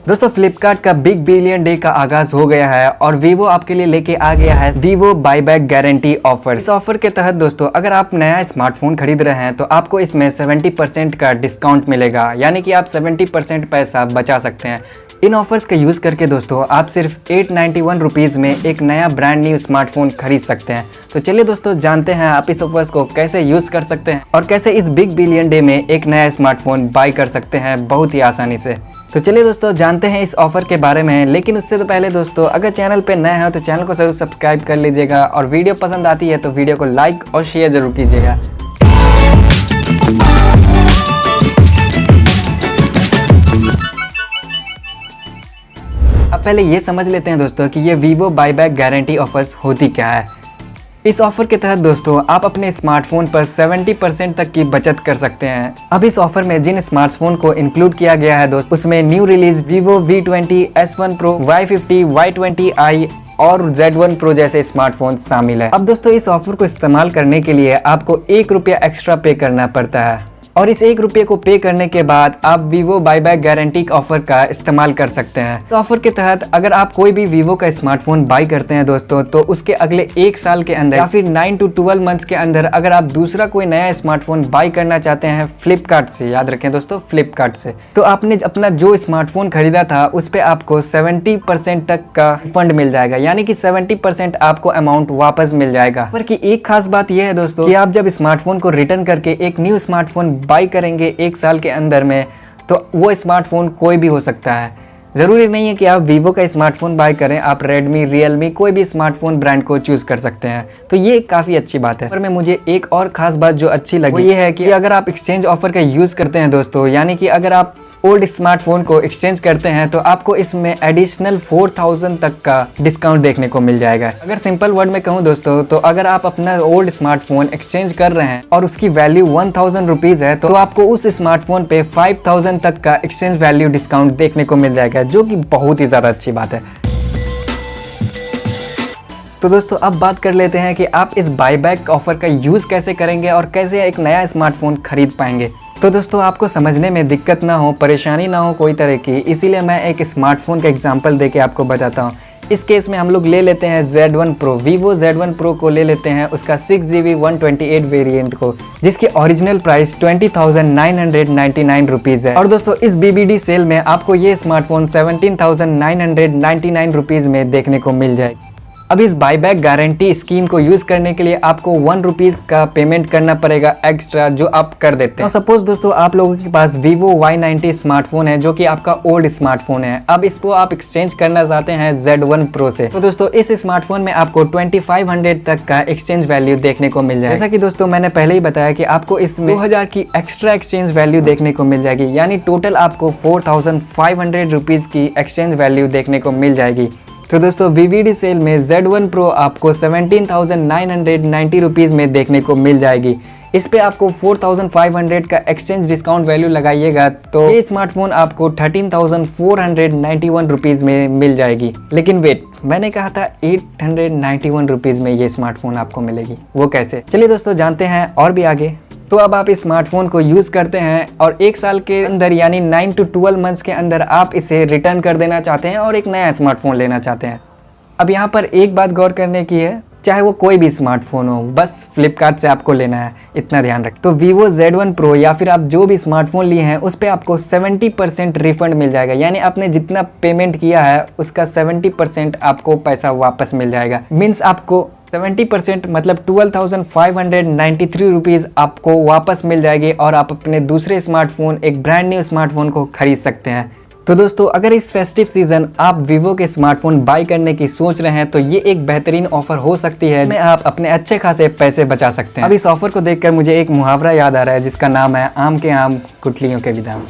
दोस्तों फ्लिपकार्ट का big billion day का आगाज हो गया है और वीवो आपके लिए लेके आ गया है वीवो बाईबैक गारंटी ऑफर। इस ऑफर के तहत दोस्तों अगर आप नया स्मार्टफोन खरीद रहे हैं तो आपको इसमें 70% का डिस्काउंट मिलेगा, यानी कि आप 70% पैसा बचा सकते हैं। इन ऑफर्स का यूज़ करके दोस्तों आप सिर्फ 891 रुपीज़ में एक नया ब्रांड न्यू स्मार्टफोन खरीद सकते हैं। तो चलिए दोस्तों जानते हैं आप इस ऑफर्स को कैसे यूज़ कर सकते हैं और कैसे इस बिग बिलियन डे में एक नया स्मार्टफोन बाई कर सकते हैं बहुत ही आसानी से। तो चलिए दोस्तों जानते हैं इस ऑफर के बारे में, लेकिन उससे तो पहले दोस्तों अगर चैनल पे नए हैं तो चैनल को जरूर सब्सक्राइब कर लीजिएगा और वीडियो पसंद आती है तो वीडियो को लाइक और शेयर जरूर कीजिएगा। अब पहले ये समझ लेते हैं दोस्तों कि ये वीवो बाईबैक गारंटी ऑफर्स होती क्या है। इस ऑफर के तहत दोस्तों आप अपने स्मार्टफोन पर 70% तक की बचत कर सकते हैं। अब इस ऑफर में जिन स्मार्टफोन को इंक्लूड किया गया है दोस्तों उसमें new release Vivo V20, S1 Pro, Y50, Y20i और Z1 Pro जैसे स्मार्टफोन शामिल है। अब दोस्तों इस ऑफर को इस्तेमाल करने के लिए आपको ₹1 एक्स्ट्रा पे करना पड़ता है और इस ₹1 को पे करने के बाद आप वीवो बाईबैक गारंटी ऑफर का इस्तेमाल कर सकते हैं। इस ऑफर के तहत अगर आप कोई भी वीवो का स्मार्टफोन बाई करते हैं दोस्तों तो उसके अगले 1 साल के अंदर या फिर 9 to 12 मंथ्स के अंदर अगर आप दूसरा कोई नया स्मार्टफोन बाई करना चाहते हैं फ्लिपकार्ट से, याद रखें दोस्तों फ्लिपकार्ट से, तो आपने अपना जो स्मार्टफोन खरीदा था उस पर आपको 70% तक का फंड मिल जाएगा, यानी कि 70% आपको अमाउंट वापस मिल जाएगा। ऑफर की एक खास बात यह है दोस्तों कि आप जब स्मार्टफोन को रिटर्न करके एक न्यू स्मार्टफोन बाई करेंगे 1 साल के अंदर में तो वो स्मार्टफोन कोई भी हो सकता है। ज़रूरी नहीं है कि आप वीवो का स्मार्टफोन बाय करें, आप रेडमी, रियलमी कोई भी स्मार्टफोन ब्रांड को चूज़ कर सकते हैं। तो ये काफ़ी अच्छी बात है। पर में मुझे एक और ख़ास बात जो अच्छी लगी वो ये है कि अगर आप एक्सचेंज ऑफर का यूज़ करते हैं दोस्तों, यानी कि अगर आप ओल्ड स्मार्टफोन को एक्सचेंज करते हैं तो आपको इसमें एडिशनल 4000 तक का डिस्काउंट देखने को मिल जाएगा। अगर सिंपल वर्ड में कहूँ दोस्तों तो अगर आप अपना ओल्ड स्मार्टफोन एक्सचेंज कर रहे हैं और उसकी वैल्यू 1000 रुपीज़ है तो आपको उस स्मार्टफोन पे 5000 तक का एक्सचेंज वैल्यू डिस्काउंट देखने को मिल जाएगा, जो कि बहुत ही ज़्यादा अच्छी बात है। तो दोस्तों अब बात कर लेते हैं कि आप इस बाईबैक ऑफर का यूज़ कैसे करेंगे और कैसे एक नया स्मार्टफोन खरीद पाएंगे। तो दोस्तों आपको समझने में दिक्कत ना हो, परेशानी ना हो कोई तरह की, इसीलिए मैं एक स्मार्टफोन का एग्जांपल देके आपको बताता हूँ। इस केस में हम लोग ले लेते हैं Z1 Pro, Vivo Z1 Pro को ले लेते हैं, उसका 6GB 128 वेरिएंट को, जिसकी ओरिजिनल प्राइस 20,999 रुपीज़ है। और दोस्तों इस BBD सेल में आपको ये स्मार्टफोन 17,999 रुपीज़ में देखने को मिल जाएगी। अब इस बाईबैक गारंटी स्कीम को यूज़ करने के लिए आपको ₹1 का पेमेंट करना पड़ेगा एक्स्ट्रा, जो आप कर देते हैं। तो सपोज दोस्तों आप लोगों के पास वीवो Y90 स्मार्टफोन है जो कि आपका ओल्ड स्मार्टफोन है। अब इसको आप एक्सचेंज करना चाहते हैं Z1 Pro से, तो दोस्तों इस स्मार्टफोन में आपको 2500 तक का एक्सचेंज वैल्यू देखने को मिल जाएगा। जैसा कि दोस्तों मैंने पहले ही बताया कि आपको इसमें 2000 की एक्स्ट्रा एक्सचेंज वैल्यू देखने को मिल जाएगी, यानी टोटल आपको 4500 रुपीज़ की एक्सचेंज वैल्यू देखने को मिल जाएगी। तो दोस्तों BBD सेल में Z1 Pro आपको 17,990 रुपीज़ में देखने को मिल जाएगी। इस पे आपको 4500 का एक्सचेंज डिस्काउंट वैल्यू लगाइएगा तो ये स्मार्टफोन आपको 13,491 रुपीज़ में मिल जाएगी। लेकिन वेट, मैंने कहा था 891 रुपीज़ में ये स्मार्टफोन आपको मिलेगी, वो कैसे? चलिए दोस्तों जानते हैं और भी आगे। तो अब आप इस स्मार्टफोन को यूज़ करते हैं और 1 साल के अंदर यानी 9 to 12 मंथ्स के अंदर आप इसे रिटर्न कर देना चाहते हैं और एक नया स्मार्टफोन लेना चाहते हैं। अब यहाँ पर एक बात गौर करने की है, चाहे वो कोई भी स्मार्टफोन हो, बस फ्लिपकार्ट से आपको लेना है, इतना ध्यान रखें। तो वीवो Z1 Pro या फिर आप जो भी स्मार्टफोन लिए हैं उस पर आपको 70% रिफंड मिल जाएगा, यानी आपने जितना पेमेंट किया है उसका 70% आपको पैसा वापस मिल जाएगा। मीन्स आपको 70% मतलब 12,593 रुपीज़ आपको वापस मिल जाएगी और आप अपने दूसरे स्मार्टफोन, एक ब्रांड न्यू स्मार्टफोन को खरीद सकते हैं। तो दोस्तों अगर इस फेस्टिव सीजन आप वीवो के स्मार्टफोन बाई करने की सोच रहे हैं तो ये एक बेहतरीन ऑफर हो सकती है जिसमें आप अपने अच्छे खासे पैसे बचा सकते हैं। अब इस ऑफर को देखकर मुझे एक मुहावरा याद आ रहा है जिसका नाम है आम के आम गुठलियों के भी दाम।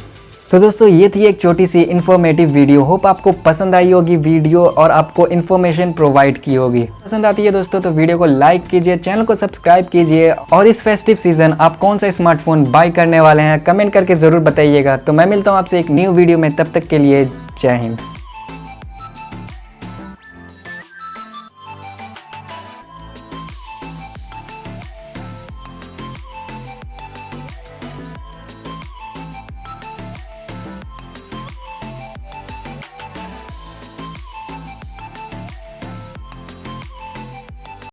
तो दोस्तों ये थी एक छोटी सी इन्फॉर्मेटिव वीडियो। होप आपको पसंद आई होगी वीडियो और आपको इन्फॉर्मेशन प्रोवाइड की होगी। पसंद आती है दोस्तों तो वीडियो को लाइक कीजिए, चैनल को सब्सक्राइब कीजिए और इस फेस्टिव सीजन आप कौन सा स्मार्टफोन बाई करने वाले हैं कमेंट करके ज़रूर बताइएगा। तो मैं मिलता हूँ आपसे एक न्यू वीडियो में, तब तक के लिए जय हिंद।